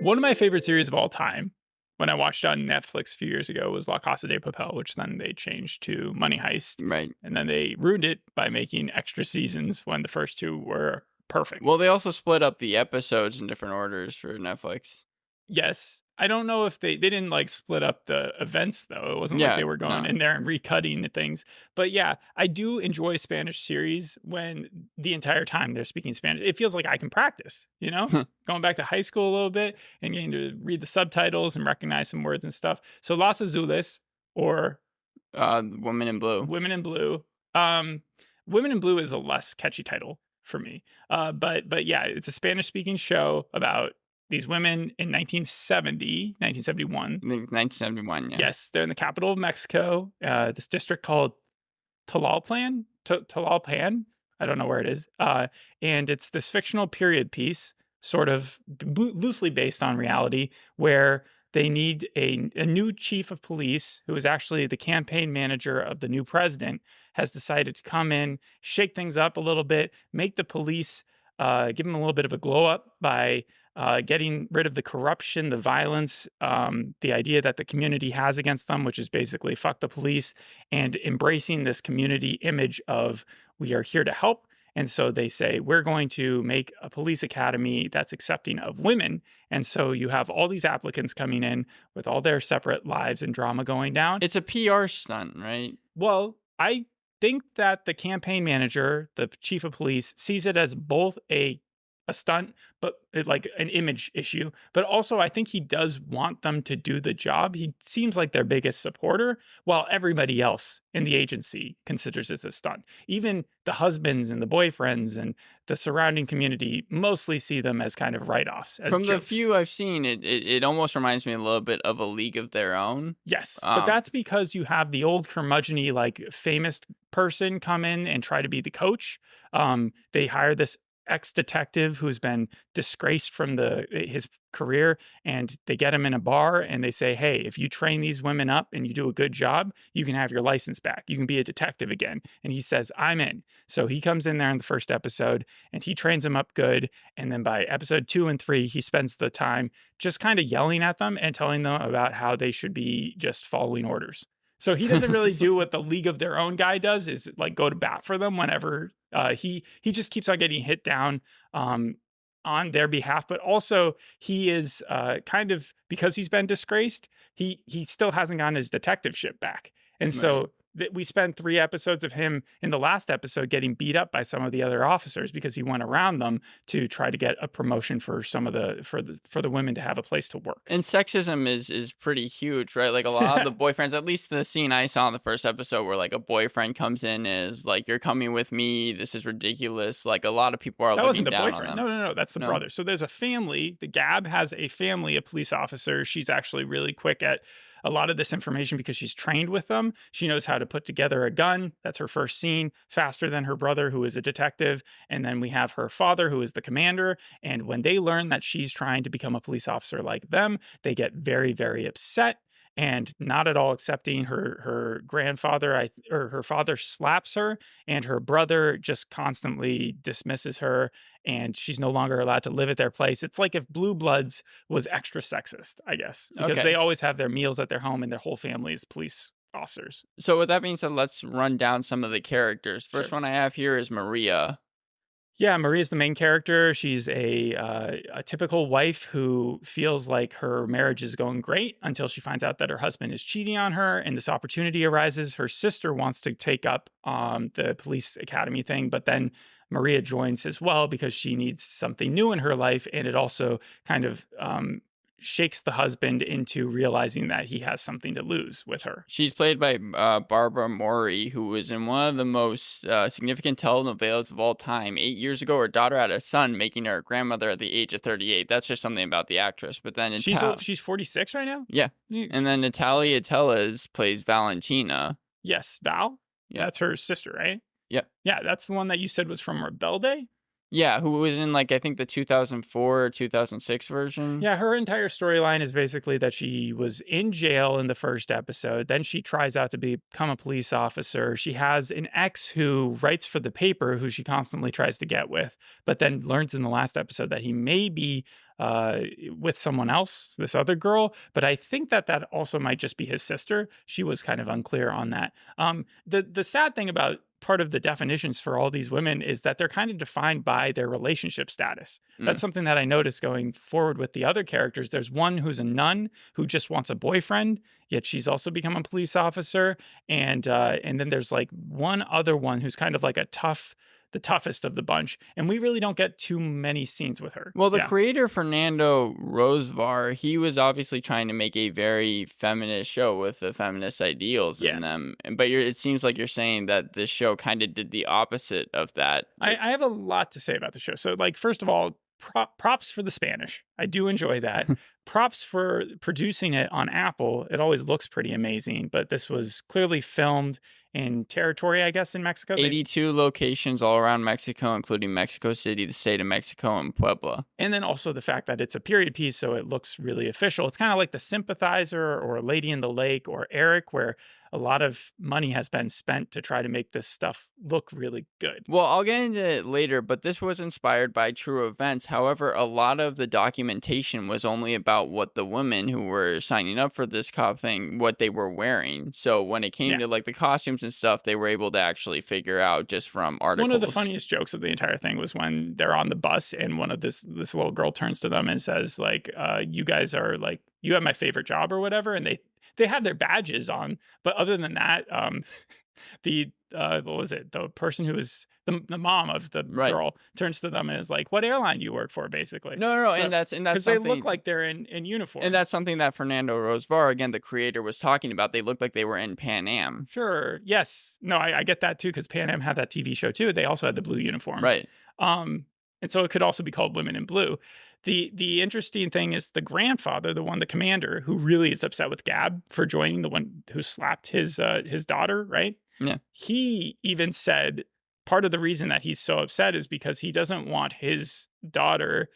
One of my favorite series of all time, when I watched it on Netflix a few years ago, was La Casa de Papel, which then they changed to Money Heist. Right. And then they ruined it by making extra seasons when the first two were perfect. Well, they also split up the episodes in different orders for Netflix. Yes. I don't know if they didn't like split up the events though. It wasn't like they were going in there and recutting things. But yeah, I do enjoy Spanish series when the entire time they're speaking Spanish. It feels like I can practice, you know, going back to high school a little bit and getting to read the subtitles and recognize some words and stuff. So Los Azules or Women in Blue. Women in Blue. Women in Blue is a less catchy title for me. But yeah, it's a Spanish speaking show about these women in 1971. 1971, yeah. Yes, they're in the capital of Mexico, this district called Tlalpan. Tlalpan. I don't know where it is. And it's this fictional period piece, sort of loosely based on reality, where they need a new chief of police, who is actually the campaign manager of the new president, has decided to come in, shake things up a little bit, make the police, give them a little bit of a glow up by getting rid of the corruption, the violence, the idea that the community has against them, which is basically fuck the police, and embracing this community image of we are here to help. And so they say, we're going to make a police academy that's accepting of women. And so you have all these applicants coming in with all their separate lives and drama going down. It's a PR stunt, right? Well, I think that the campaign manager, the chief of police, sees it as both a stunt, but like an image issue. But also, I think he does want them to do the job. He seems like their biggest supporter, while everybody else in the agency considers it a stunt. Even the husbands and the boyfriends and the surrounding community mostly see them as kind of write-offs. As From jokes. the few I've seen, it almost reminds me a little bit of A League of Their Own. Yes, but that's because you have the old curmudgeon-y, like famous person come in and try to be the coach. They hire this ex-detective who's been disgraced from his career, and they get him in a bar and they say, hey, if you train these women up and you do a good job, you can have your license back. You can be a detective again. And he says, I'm in. So he comes in there in the first episode and he trains them up good. And then by episode 2 and 3, he spends the time just kind of yelling at them and telling them about how they should be just following orders. So he doesn't really do what the League of Their Own guy does, is like go to bat for them whenever he just keeps on getting hit down on their behalf. But also he is kind of, because he's been disgraced, he still hasn't gotten his detectiveship back. And so we spent 3 episodes of him in the last episode getting beat up by some of the other officers because he went around them to try to get a promotion for some of for the women to have a place to work. And sexism is pretty huge, right? Like a lot of the boyfriends, at least the scene I saw in the first episode where like a boyfriend comes in is like, you're coming with me, this is ridiculous. Like a lot of people are looking down on them. No, that's the brother. So there's a family. The Gab has a family of police officers. She's actually really quick at a lot of this information because she's trained with them. She knows how to put together a gun. That's her first scene, faster than her brother, who is a detective. And then we have her father, who is the commander. And when they learn that she's trying to become a police officer like them, they get very, very upset and not at all accepting. Her grandfather, or her father, slaps her, and her brother just constantly dismisses her, and she's no longer allowed to live at their place. It's like if Blue Bloods was extra sexist, I guess, because they always have their meals at their home and their whole family is police officers. So with that being said, let's run down some of the characters. First one I have here is Maria. Yeah, Maria's the main character. She's a typical wife who feels like her marriage is going great until she finds out that her husband is cheating on her, and this opportunity arises. Her sister wants to take up the police academy thing, but then Maria joins as well because she needs something new in her life, and it also kind of shakes the husband into realizing that he has something to lose with her. She's played by Barbara Mori, who was in one of the most significant telenovelas of all time. 8 years ago, her daughter had a son, making her a grandmother at the age of 38. That's just something about the actress. But then she's 46 right now? Yeah. And then Natalia Tellez plays Valentina. Yes, Val? Yeah. That's her sister, right? Yep. Yeah, that's the one that you said was from Rebelde? Yeah, who was in like I think the 2004 or 2006 version. Yeah, her entire storyline is basically that she was in jail in the first episode. Then she tries out to become a police officer. She has an ex who writes for the paper who she constantly tries to get with, but then learns in the last episode that he may be uh, with someone else, this other girl. But I think that that also might just be his sister. She was kind of unclear on that. The sad thing about part of the definitions for all these women is that they're kind of defined by their relationship status. That's something that I noticed going forward with the other characters. There's one who's a nun who just wants a boyfriend, yet she's also become a police officer, and then there's like one other one who's kind of like the toughest of the bunch, and we really don't get too many scenes with her. Well, the Yeah. creator Fernando Rosevar, he was obviously trying to make a very feminist show with the feminist ideals Yeah. in them. But it seems like you're saying that this show kind of did the opposite of that. I have a lot to say about the show. So, like, first of all, props for the Spanish. I do enjoy that. Props for producing it on Apple. It always looks pretty amazing, but this was clearly filmed in territory, I guess, in Mexico. 82 locations all around Mexico, including Mexico City, the state of Mexico, and Puebla. And then also the fact that it's a period piece, so it looks really official. It's kind of like The Sympathizer or Lady in the Lake or Eric, where a lot of money has been spent to try to make this stuff look really good. Well, I'll get into it later, but this was inspired by true events. However, a lot of the documentation was only about what the women who were signing up for this cop thing, what they were wearing. So when it came to like the costumes and stuff, they were able to actually figure out just from articles. One of the funniest jokes of the entire thing was when they're on the bus and one of this little girl turns to them and says, like, you guys are like, you have my favorite job or whatever. And they have their badges on. But other than that, the what was it? The person who was the mom of the girl turns to them and is like, "What airline do you work for?" Basically. No, so, and that's because they look like they're in uniform, and that's something that Fernando Rosevar, again, the creator, was talking about. They looked like they were in Pan Am. Sure. Yes. No, I get that too because Pan Am had that TV show too. They also had the blue uniforms, right? And so it could also be called Women in Blue. The interesting thing is the grandfather, the commander, who really is upset with Gab for joining, the one who slapped his daughter, right? Yeah. He even said part of the reason that he's so upset is because he doesn't want his daughter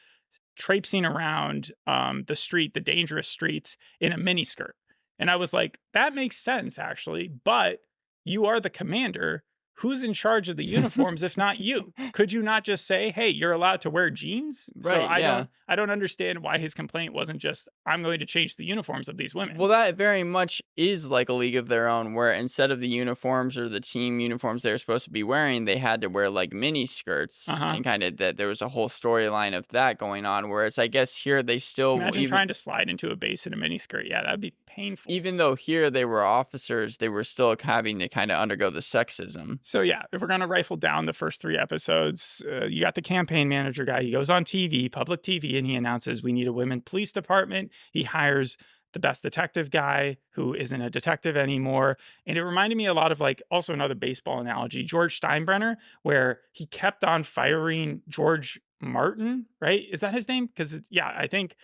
traipsing around the dangerous streets in a miniskirt. And I was like, that makes sense, actually. But you are the commander. Who's in charge of the uniforms if not you? Could you not just say, "Hey, you're allowed to wear jeans"? Right, so I don't understand why his complaint wasn't just, "I'm going to change the uniforms of these women." Well, that very much is like a League of Their Own, where instead of the uniforms or the team uniforms they were supposed to be wearing, they had to wear like mini skirts, and kind of that there was a whole storyline of that going on. Whereas I guess here they still imagine trying to slide into a base in a mini skirt. Yeah, that'd be painful. Even though here they were officers, they were still having to kind of undergo the sexism. So yeah, if we're going to rifle down the first 3 episodes, you got the campaign manager guy. He goes on TV, public TV, and he announces we need a women police department. He hires the best detective guy who isn't a detective anymore. And it reminded me a lot of like also another baseball analogy, George Steinbrenner, where he kept on firing George Martin, right? Is that his name? Because I think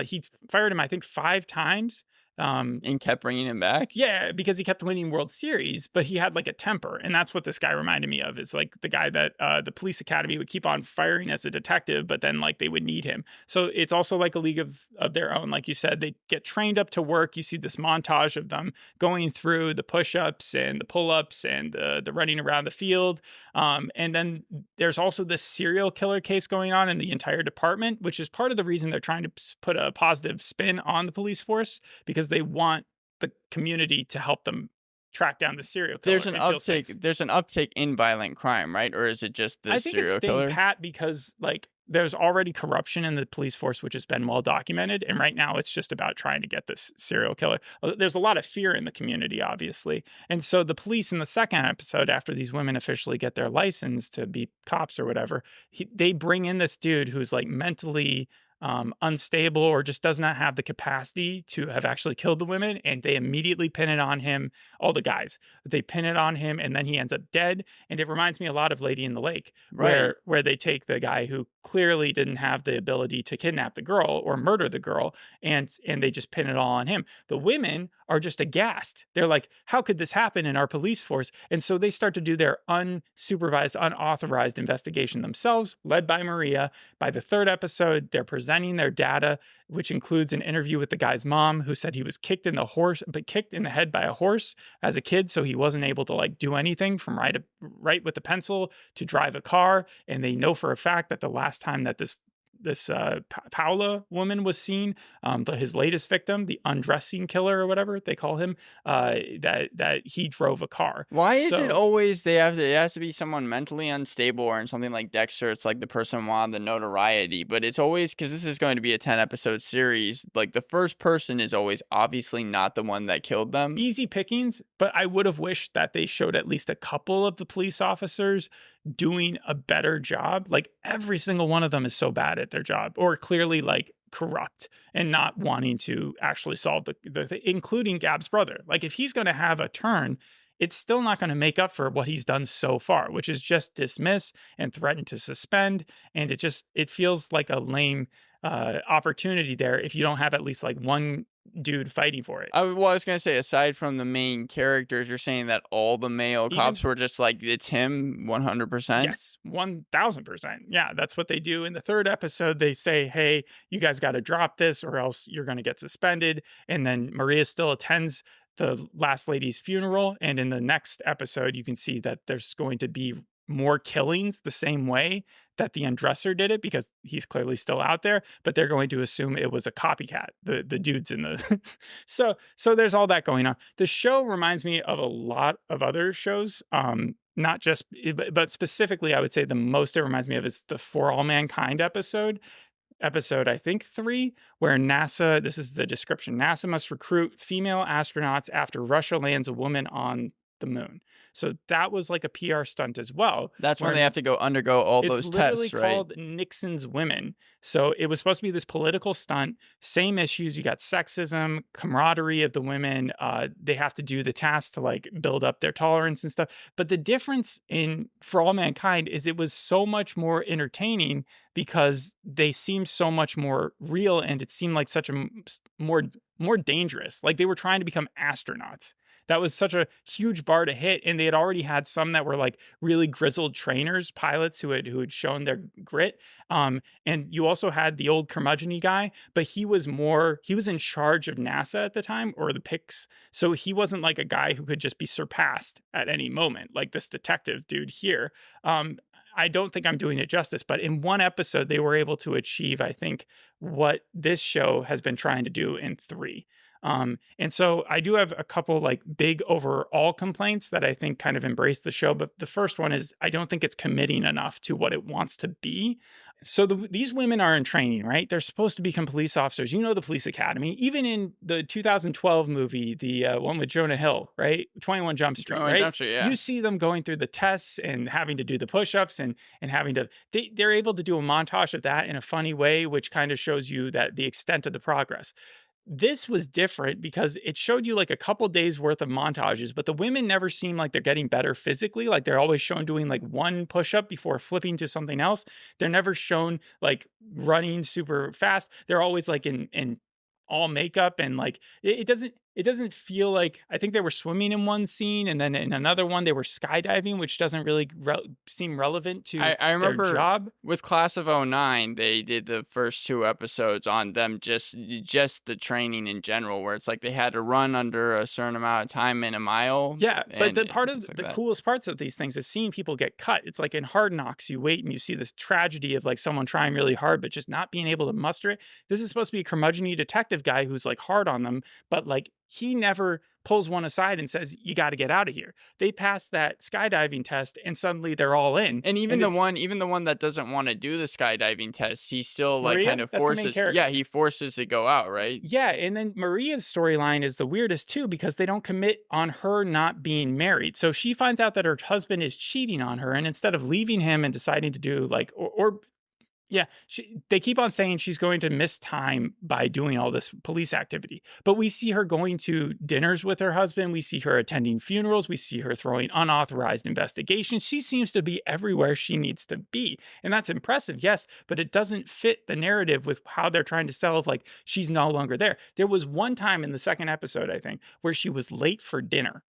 he fired him, I think 5 times. And kept bringing him back? Yeah, because he kept winning World Series, but he had like a temper. And that's what this guy reminded me of. Is like the guy that the police academy would keep on firing as a detective, but then like they would need him. So it's also like a league of their own. Like you said, they get trained up to work. You see this montage of them going through the push-ups and the pull-ups and the running around the field. And then there's also this serial killer case going on in the entire department, which is part of the reason they're trying to put a positive spin on the police force, because they want the community to help them track down the serial killer. There's an uptick. There's an uptick in violent crime, right? Or is it just the serial killer? I think it's staying pat because like there's already corruption in the police force, which has been well documented, and right now it's just about trying to get this serial killer. There's a lot of fear in the community, obviously, and so the police in the second episode, after these women officially get their license to be cops or whatever, they bring in this dude who's like mentally unstable or just does not have the capacity to have actually killed the women, and they immediately pin it on him. All the guys, they pin it on him, and then he ends up dead. And it reminds me a lot of Lady in the Lake, where they take the guy who clearly didn't have the ability to kidnap the girl or murder the girl, and they just pin it all on him. The women are just aghast. They're like, how could this happen in our police force? And so they start to do their unsupervised, unauthorized investigation themselves, led by Maria. By the third episode, they're presenting their data, which includes an interview with the guy's mom, who said he was kicked in the head by a horse as a kid, so he wasn't able to like do anything from write with the pencil to drive a car. And they know for a fact that the last time that this Paula woman was seen, his latest victim, the undressing killer or whatever they call him, that he drove a car. Why is it always it has to be someone mentally unstable, or in something like Dexter, it's like the person wanted the notoriety, but it's always, because this is going to be a 10-episode series, like the first person is always obviously not the one that killed them. Easy pickings, but I would have wished that they showed at least a couple of the police officers doing a better job. Like every single one of them is so bad at their job, or clearly like corrupt and not wanting to actually solve the including Gab's brother. Like if he's going to have a turn, it's still not going to make up for what he's done so far, which is just dismiss and threaten to suspend. And it feels like a lame opportunity there if you don't have at least like one dude fighting for it. I was going to say, aside from the main characters, you're saying that all the male cops were just like, it's him 100%? Yes, 1000%. Yeah, that's what they do. In the third episode, they say, hey, you guys got to drop this or else you're going to get suspended. And then Maria still attends the last lady's funeral. And in the next episode, you can see that there's going to be more killings the same way that the undresser did it, because he's clearly still out there, but they're going to assume it was a copycat, the dudes in the so there's all that going on. The show reminds me of a lot of other shows, not just, but specifically I would say the most it reminds me of is the For All Mankind episode I think 3, where NASA, this is the description, NASA must recruit female astronauts after Russia lands a woman on the moon. So that was like a PR stunt as well. That's when they have to undergo all those tests, right? It's literally called Nixon's Women. So it was supposed to be this political stunt. Same issues. You got sexism, camaraderie of the women. They have to do the tasks to like build up their tolerance and stuff. But the difference in For All Mankind is it was so much more entertaining because they seemed so much more real, and it seemed like such a more dangerous. Like they were trying to become astronauts. That was such a huge bar to hit. And they had already had some that were like really grizzled trainers, pilots who had shown their grit. And you also had the old curmudgeon guy, but he was in charge of NASA at the time, or the PICS. So he wasn't like a guy who could just be surpassed at any moment, like this detective dude here. I don't think I'm doing it justice, but in one episode, they were able to achieve, I think, what this show has been trying to do in 3. And so I do have a couple like big overall complaints that I think kind of embrace the show. But the first one is I don't think it's committing enough to what it wants to be. So these women are in training, right? They're supposed to become police officers. You know, the police academy, even in the 2012 movie, the one with Jonah Hill, right? 21 Jump Street, 21 right? Jump Street, yeah. You see them going through the tests and having to do the push-ups and having to, they're able to do a montage of that in a funny way, which kind of shows you that the extent of the progress. This was different because it showed you like a couple days worth of montages, but the women never seem like they're getting better physically. Like they're always shown doing like one push-up before flipping to something else. They're never shown like running super fast. They're always like in all makeup, and like it doesn't feel like, I think they were swimming in one scene, and then in another one they were skydiving, which doesn't really seem relevant to I remember their job. With Class of 09, they did the first 2 episodes on them, just the training in general, where it's like they had to run under a certain amount of time in a mile. Yeah, but the part of like the that. coolest parts of these things is seeing people get cut. It's like in Hard Knocks, you wait and you see this tragedy of like someone trying really hard but just not being able to muster it. This is supposed to be a curmudgeon detective guy who's like hard on them, but like he never pulls one aside and says, you got to get out of here. They pass that skydiving test and suddenly they're all in. And even the one that doesn't want to do the skydiving test, he still like Maria? kind of That's the main forces. character. Yeah, he forces to go out, right? Yeah, and then Maria's storyline is the weirdest too, because they don't commit on her not being married. So she finds out that her husband is cheating on her, and instead of leaving him and deciding to do like, or Yeah, they keep on saying she's going to miss time by doing all this police activity. But we see her going to dinners with her husband. We see her attending funerals. We see her throwing unauthorized investigations. She seems to be everywhere she needs to be. And that's impressive, yes, but it doesn't fit the narrative with how they're trying to sell of like she's no longer there. There was one time in the second episode, I think, where she was late for dinner.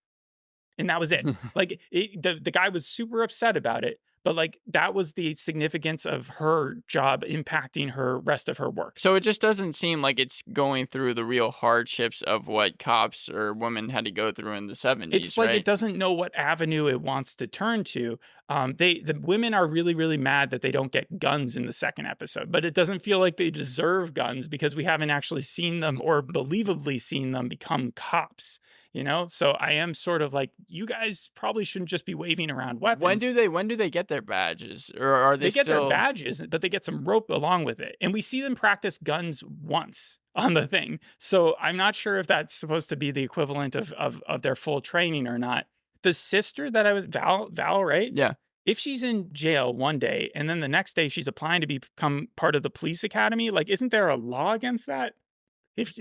And that was it. Like the guy was super upset about it, but like that was the significance of her job impacting her rest of her work. So it just doesn't seem like it's going through the real hardships of what cops or women had to go through in the 70s, It's like right? it doesn't know what avenue it wants to turn to. The women are really, really mad that they don't get guns in the second episode, but it doesn't feel like they deserve guns because we haven't actually seen them or believably seen them become cops. So I am sort of like, you guys probably shouldn't just be waving around weapons. When do they get their badges, or are they Get their still badges, but they get some rope along with it, and we see them practice guns once on the thing. So I'm not sure if that's supposed to be the equivalent of their full training or not. The sister that I was Val, right? Yeah. If she's in jail one day and then the next day she's applying to become part of the police academy, like isn't there a law against that? If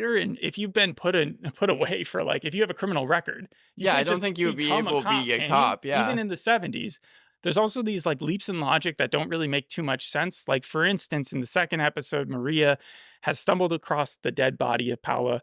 you've been put away for like if you have a criminal record, Yeah, I can't don't just think you would be become able to be a can you? cop, yeah. Even in the 70s. There's also these like leaps in logic that don't really make too much sense. Like for instance, in the second episode, Maria has stumbled across the dead body of Paula.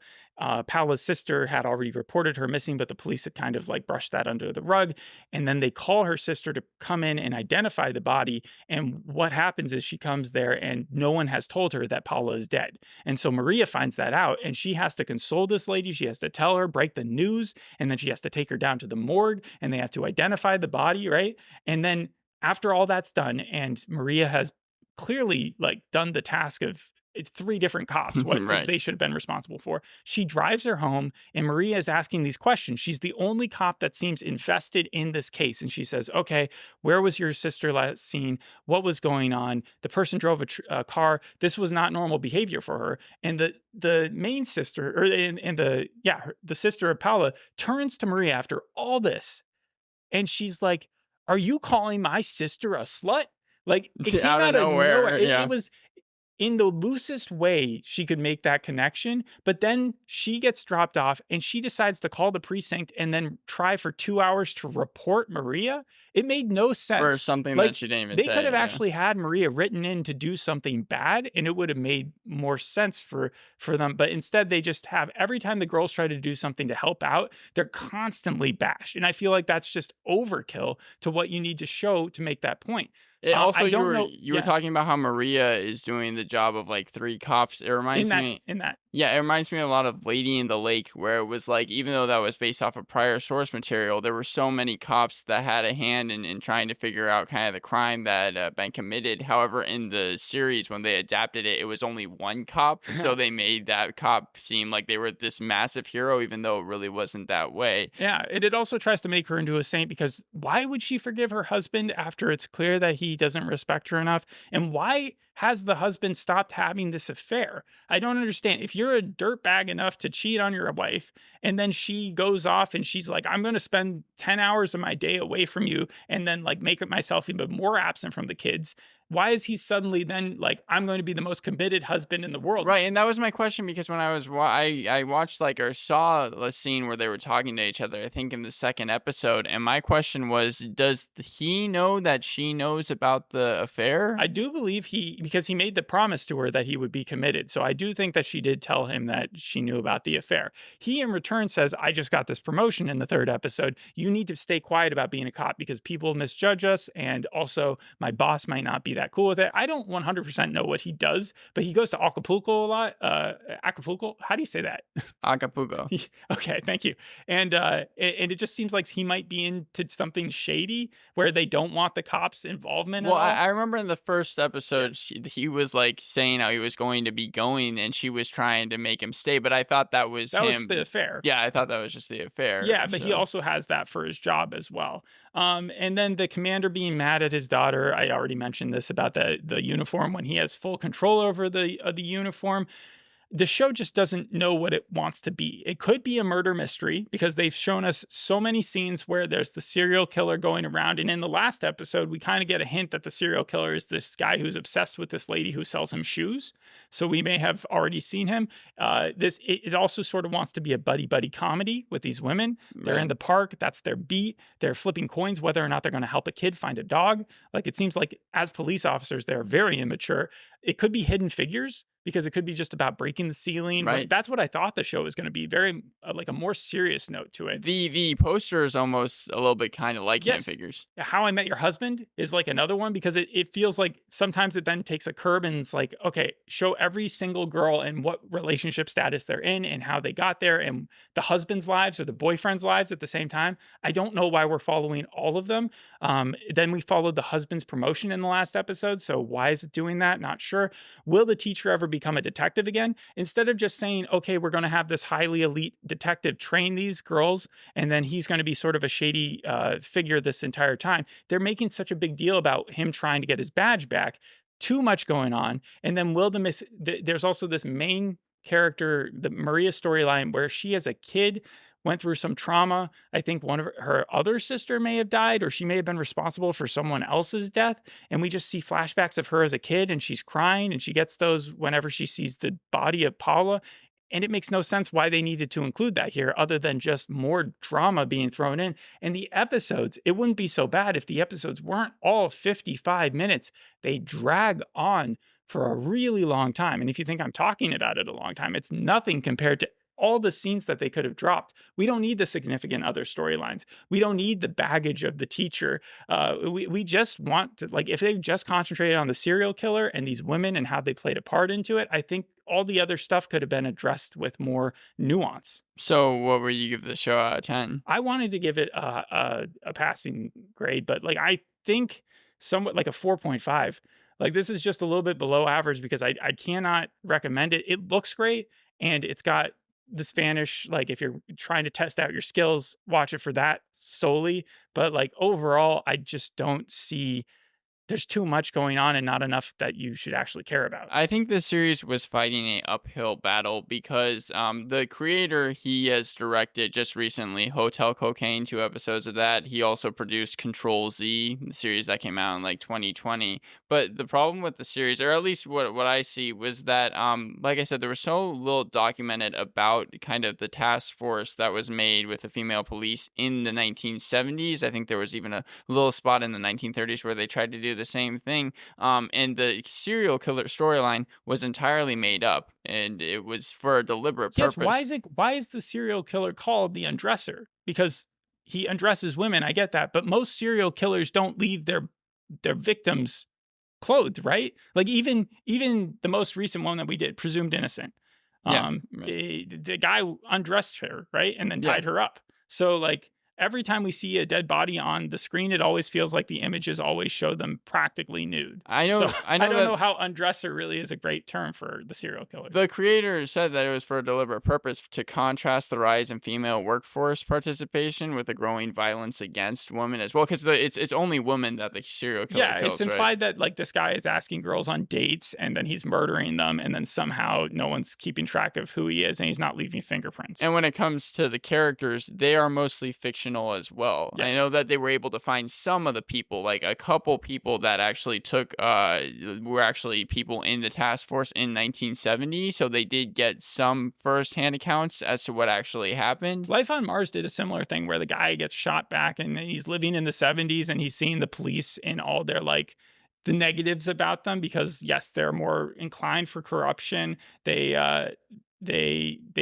Paula's sister had already reported her missing, but the police had kind of like brushed that under the rug. And then they call her sister to come in and identify the body. And what happens is she comes there and no one has told her that Paula is dead. And so Maria finds that out and she has to console this lady. She has to tell her, break the news, and then she has to take her down to the morgue and they have to identify the body, right? And then after all that's done and Maria has clearly like done the task of 3 different cops, what Right. they should have been responsible for. She drives her home and Maria is asking these questions. She's the only cop that seems invested in this case. And she says, okay, where was your sister last seen? What was going on? The person drove a car. This was not normal behavior for her. And the main sister, or the sister of Paula turns to Maria after all this. And she's like, are you calling my sister a slut? Like it came out of nowhere. It was in the loosest way she could make that connection, but then she gets dropped off and she decides to call the precinct and then try for 2 hours to report Maria. It made no sense. For something like, that she didn't even they say. could have yeah. actually had Maria written in to do something bad and it would have made more sense for them. But instead they just have every time the girls try to do something to help out, they're constantly bashed. And I feel like that's just overkill to what you need to show to make that point. Also, you were talking about how Maria is doing the job of like 3 cops. It reminds me. Yeah, it reminds me a lot of Lady in the Lake, where it was like, even though that was based off of prior source material, there were so many cops that had a hand in trying to figure out kind of the crime that had been committed. However, in the series, when they adapted it, it was only 1 cop. So they made that cop seem like they were this massive hero, even though it really wasn't that way. Yeah, and it also tries to make her into a saint because why would she forgive her husband after it's clear that he doesn't respect her enough? And why has the husband stopped having this affair? I don't understand. If you're a dirtbag enough to cheat on your wife and then she goes off and she's like, I'm going to spend 10 hours of my day away from you and then like make myself even more absent from the kids, why is he suddenly then like, I'm going to be the most committed husband in the world? Right, and that was my question because when I was I watched like or saw a scene where they were talking to each other, I think in the second episode, and my question was, does he know that she knows about the affair? I do believe because he made the promise to her that he would be committed. So I do think that she did tell him that she knew about the affair. He in return says, I just got this promotion in the 3rd episode. You need to stay quiet about being a cop because people misjudge us. And also my boss might not be that cool with it. I don't 100% know what he does, but he goes to Acapulco a lot. Acapulco? How do you say that? Acapulco. Okay, thank you. And it just seems like he might be into something shady where they don't want the cops' involvement. Well, I remember in the first episode, he was like saying how he was going to be going and she was trying to make him stay, but I thought that was him. Was the affair. Yeah, I thought that was just the affair. Yeah, but he also has that for his job as well. And then the commander being mad at his daughter. I already mentioned this about the uniform when he has full control over the uniform. the show just doesn't know what it wants to be. It could be a murder mystery because they've shown us so many scenes where there's the serial killer going around. And in the last episode, we kind of get a hint that the serial killer is this guy who's obsessed with this lady who sells him shoes. So we may have already seen him. It also sort of wants to be a buddy comedy with these women. They're in the park. That's their beat. They're flipping coins whether or not they're going to help a kid find a dog. Like, it seems like as police officers, they're very immature. It could be Hidden Figures because it could be just about breaking the ceiling. Right. That's what I thought the show was going to be. Very like a more serious note to it. The poster is almost a little bit kind of like Hidden Figures. How I Met Your Husband is like another one because it feels like sometimes it then takes a curb and it's like, okay, show every single girl and what relationship status they're in and how they got there and the husband's lives or the boyfriend's lives at the same time. I don't know why we're following all of them. Then we followed the husband's promotion in the last episode. So why is it doing that? Not sure. Will the teacher ever become a detective again? Instead of just saying, okay, we're going to have this highly elite detective train these girls, and then he's going to be sort of a shady figure this entire time. They're making such a big deal about him trying to get his badge back. Too much going on. And then there's also this main character, the Maria storyline, where she as a kid went through some trauma. I think one of her other sister may have died, or she may have been responsible for someone else's death. And we just see flashbacks of her as a kid and she's crying and she gets those whenever she sees the body of Paula. And it makes no sense why they needed to include that here other than just more drama being thrown in. And the episodes, it wouldn't be so bad if the episodes weren't all 55 minutes. They drag on for a really long time. And if you think I'm talking about it a long time, it's nothing compared to all the scenes that they could have dropped. We don't need the significant other storylines. We don't need the baggage of the teacher. We just want to, like, if they just concentrated on the serial killer and these women and how they played a part into it, I think all the other stuff could have been addressed with more nuance. So what would you give the show out of 10? I wanted to give it a passing grade, but like, I think somewhat like a 4.5. Like, this is just a little bit below average because I cannot recommend it. It looks great and it's got the Spanish, like if you're trying to test out your skills, watch it for that solely. But like overall, I just don't see there's too much going on and not enough that you should actually care about. I think the series was fighting a uphill battle because the creator, he has directed just recently Hotel Cocaine, 2 episodes of that. He also produced Control Z, the series that came out in like 2020. But the problem with the series, or at least what I see, was that, like I said, there was so little documented about kind of the task force that was made with the female police in the 1970s. I think there was even a little spot in the 1930s where they tried to do the same thing, and the serial killer storyline was entirely made up, and it was for a deliberate purpose. Yes, why is the serial killer called the undresser? Because he undresses women, I get that, but most serial killers don't leave their victims clothed, right? Like even the most recent one that we did, Presumed Innocent, the guy undressed her, right, and then tied her up. So like, every time we see a dead body on the screen, it always feels like the images always show them practically nude. I don't know how undresser really is a great term for the serial killer. The creator said that it was for a deliberate purpose to contrast the rise in female workforce participation with the growing violence against women as well, because it's only women that the serial killer kills. Yeah, it's implied that like this guy is asking girls on dates and then he's murdering them, and then somehow no one's keeping track of who he is and he's not leaving fingerprints. And when it comes to the characters, they are mostly fictional as well. Yes. I know that they were able to find some of the people, like a couple people that actually were actually people in the task force in 1970, so they did get some first-hand accounts as to what actually happened. Life on Mars did a similar thing where the guy gets shot back and he's living in the 70s and he's seeing the police in all their like the negatives about them because yes, they're more inclined for corruption. They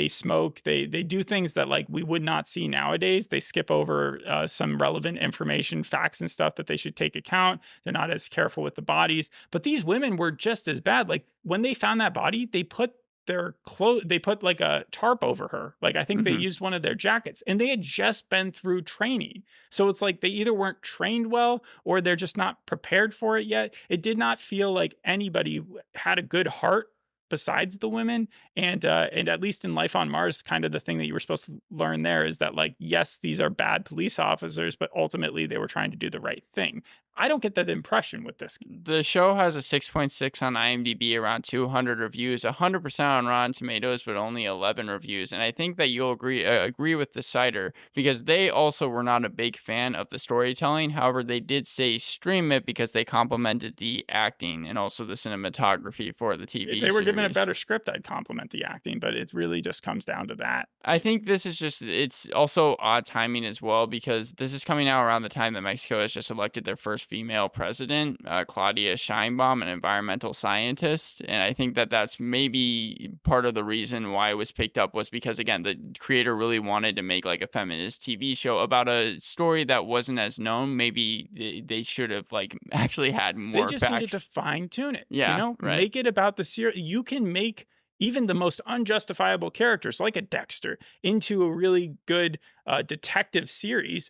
smoke, they do things that like we would not see nowadays. They skip over some relevant information, facts and stuff that they should take account. They're not as careful with the bodies, but these women were just as bad. Like when they found that body, they put like a tarp over her. Like I think they used one of their jackets and they had just been through training. So it's like they either weren't trained well or they're just not prepared for it yet. It did not feel like anybody had a good heart besides the women. And at least in Life on Mars, kind of the thing that you were supposed to learn there is that, like, yes, these are bad police officers, but ultimately they were trying to do the right thing. I don't get that impression with this. The show has a 6.6 on IMDb, around 200 reviews, 100% on Rotten Tomatoes, but only 11 reviews. And I think that you'll agree with the cider, because they also were not a big fan of the storytelling. However, they did say stream it because they complimented the acting and also the cinematography for the TV If they were series. given a better script, I'd compliment the acting, but it really just comes down to that. I think this is just, it's also odd timing as well, because this is coming out around the time that Mexico has just elected their first female president, Claudia Sheinbaum, an environmental scientist. And I think that that's maybe part of the reason why it was picked up, was because, again, the creator really wanted to make like a feminist TV show about a story that wasn't as known. Maybe they should have like actually had more They just needed to fine tune it. Yeah, you know, right. Make it about the series. You can make even the most unjustifiable characters, like a Dexter, into a really good detective series.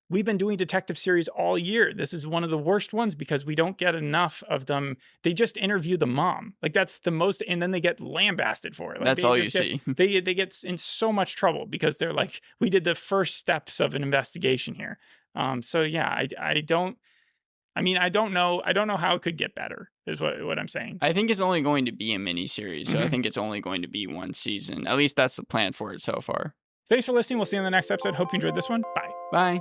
We've been doing detective series all year. This is one of the worst ones because we don't get enough of them. They just interview the mom. Like, that's the most, and then they get lambasted for it. Like, that's all you see. They get in so much trouble because they're like, we did the first steps of an investigation here. So yeah, I don't know. I don't know how it could get better, is what I'm saying. I think it's only going to be a miniseries, so I think it's only going to be one season. At least that's the plan for it so far. Thanks for listening. We'll see you in the next episode. Hope you enjoyed this one. Bye. Bye.